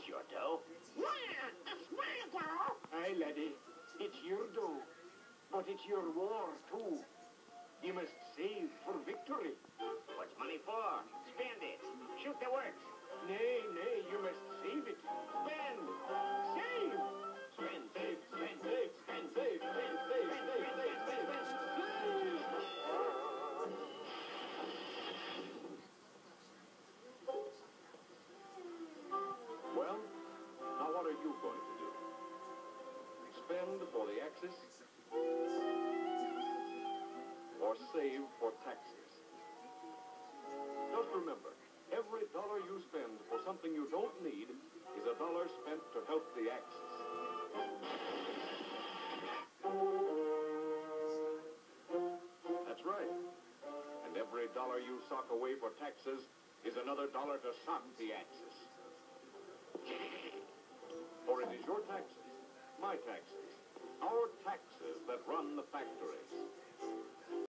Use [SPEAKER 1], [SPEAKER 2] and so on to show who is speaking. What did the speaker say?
[SPEAKER 1] your dough.
[SPEAKER 2] It's my dough.
[SPEAKER 3] Aye, laddie, it's your dough, but it's your war, too. You must save for victory.
[SPEAKER 1] What's money for? Spend it. Shoot the works.
[SPEAKER 3] Nay, nay, you must save it. Spend. Save.
[SPEAKER 1] Spend, save, spend,
[SPEAKER 3] Save, spend, save, spend, save, save, save, save, save. Well, now what are you going to do? Spend for the Axis or save for taxes? Just remember, every dollar you spend for something you don't need is a dollar spent to help the Axis. That's right. And every dollar you sock away for taxes is another dollar to sock the Axis. For it is your taxes, my taxes, our taxes that run the factories.